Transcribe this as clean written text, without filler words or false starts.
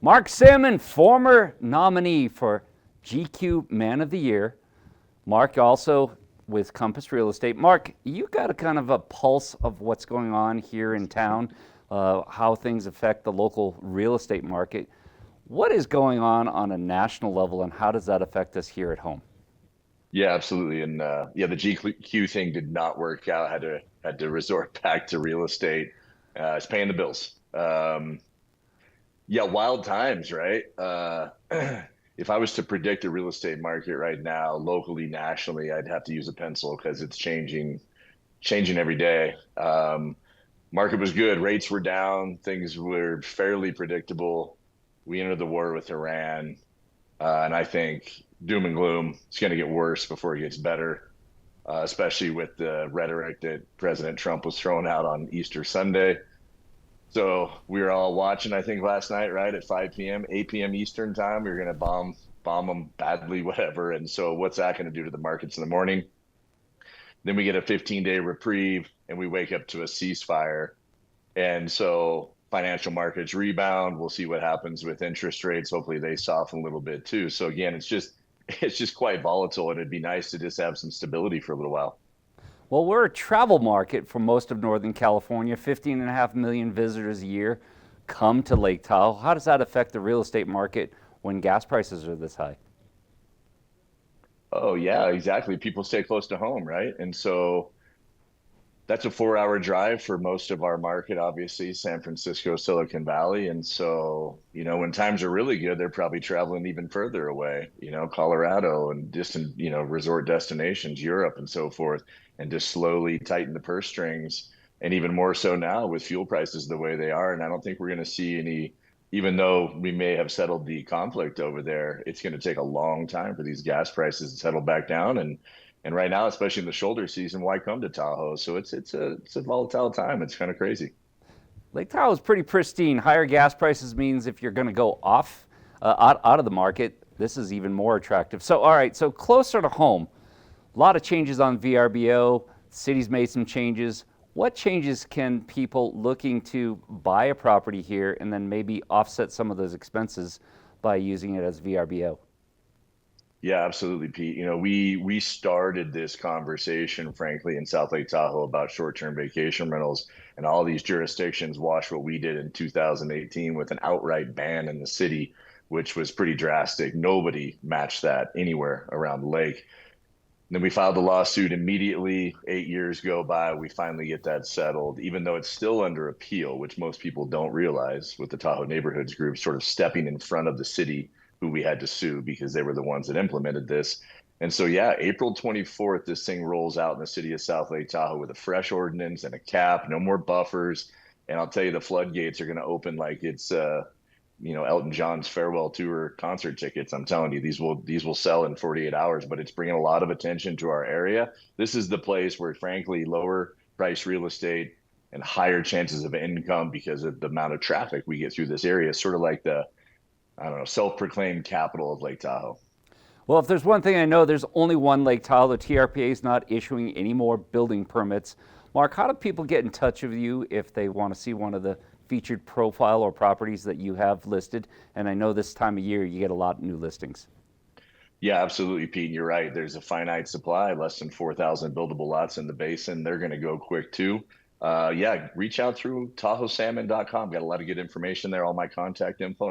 Mark Salmon, former nominee for GQ Man of the Year. Mark also with Compass Real Estate. Mark, you got a kind of a pulse of what's going on here in town, how things affect the local real estate market. What is going on a national level, and how does that affect us here at home? Yeah, absolutely. And the GQ thing did not work out. Had to resort back to real estate. It's paying the bills. Yeah, wild times, right? If I was to predict a real estate market right now, locally, nationally, I'd have to use a pencil because it's changing every day. Market was good, rates were down, things were fairly predictable. We entered the war with Iran, and I think doom and gloom. It's going to get worse before it gets better, especially with the rhetoric that President Trump was throwing out on Easter Sunday. So we were all watching, I think, last night, right, at 5 p.m., 8 p.m. Eastern time. We were going to bomb them badly, whatever. And so what's that going to do to the markets in the morning? Then we get a 15-day reprieve, and we wake up to a ceasefire. And so financial markets rebound. We'll see what happens with interest rates. Hopefully they soften a little bit too. So again, it's just quite volatile, and it'd be nice to just have some stability for a little while. Well, we're a travel market for most of Northern California. 15.5 million visitors a year come to Lake Tahoe. How does that affect the real estate market when gas prices are this high? Oh yeah, exactly. People stay close to home, right? And so that's a 4-hour drive for most of our market, obviously, San Francisco, Silicon Valley. And so, when times are really good, they're probably traveling even further away, Colorado and distant, resort destinations, Europe and so forth, and just slowly tighten the purse strings. And even more so now with fuel prices the way they are. And I don't think we're going to see any, even though we may have settled the conflict over there, it's going to take a long time for these gas prices to settle back down. And right now, especially in the shoulder season, why come to Tahoe? So it's a volatile time. It's kind of crazy. Lake Tahoe is pretty pristine. Higher gas prices means if you're going to go off out of the market, this is even more attractive. So, all right, so closer to home, a lot of changes on VRBO. City's made some changes. What changes can people looking to buy a property here and then maybe offset some of those expenses by using it as VRBO? Yeah, absolutely, Pete. We started this conversation, frankly, in South Lake Tahoe about short-term vacation rentals, and all these jurisdictions watched what we did in 2018 with an outright ban in the city, which was pretty drastic. Nobody matched that anywhere around the lake. Then we filed the lawsuit immediately. 8 years go by. We finally get that settled, even though it's still under appeal, which most people don't realize, with the Tahoe Neighborhoods Group sort of stepping in front of the city who we had to sue because they were the ones that implemented this. And so, yeah, April 24th, this thing rolls out in the city of South Lake Tahoe with a fresh ordinance and a cap, no more buffers. And I'll tell you, the floodgates are going to open like it's Elton John's farewell tour concert tickets. I'm telling you, these will sell in 48 hours, but it's bringing a lot of attention to our area. This is the place where, frankly, lower price real estate and higher chances of income because of the amount of traffic we get through this area. It's sort of like the, I don't know, self-proclaimed capital of Lake Tahoe. Well, if there's one thing I know, there's only one Lake Tahoe. The TRPA is not issuing any more building permits. Mark, how do people get in touch with you if they want to see one of the featured profile or properties that you have listed? And I know this time of year you get a lot of new listings. Yeah, absolutely, Pete. You're right. There's a finite supply, less than 4,000 buildable lots in the basin. They're going to go quick too. Yeah, reach out through TahoeSalmon.com. Got a lot of good information there, all my contact info.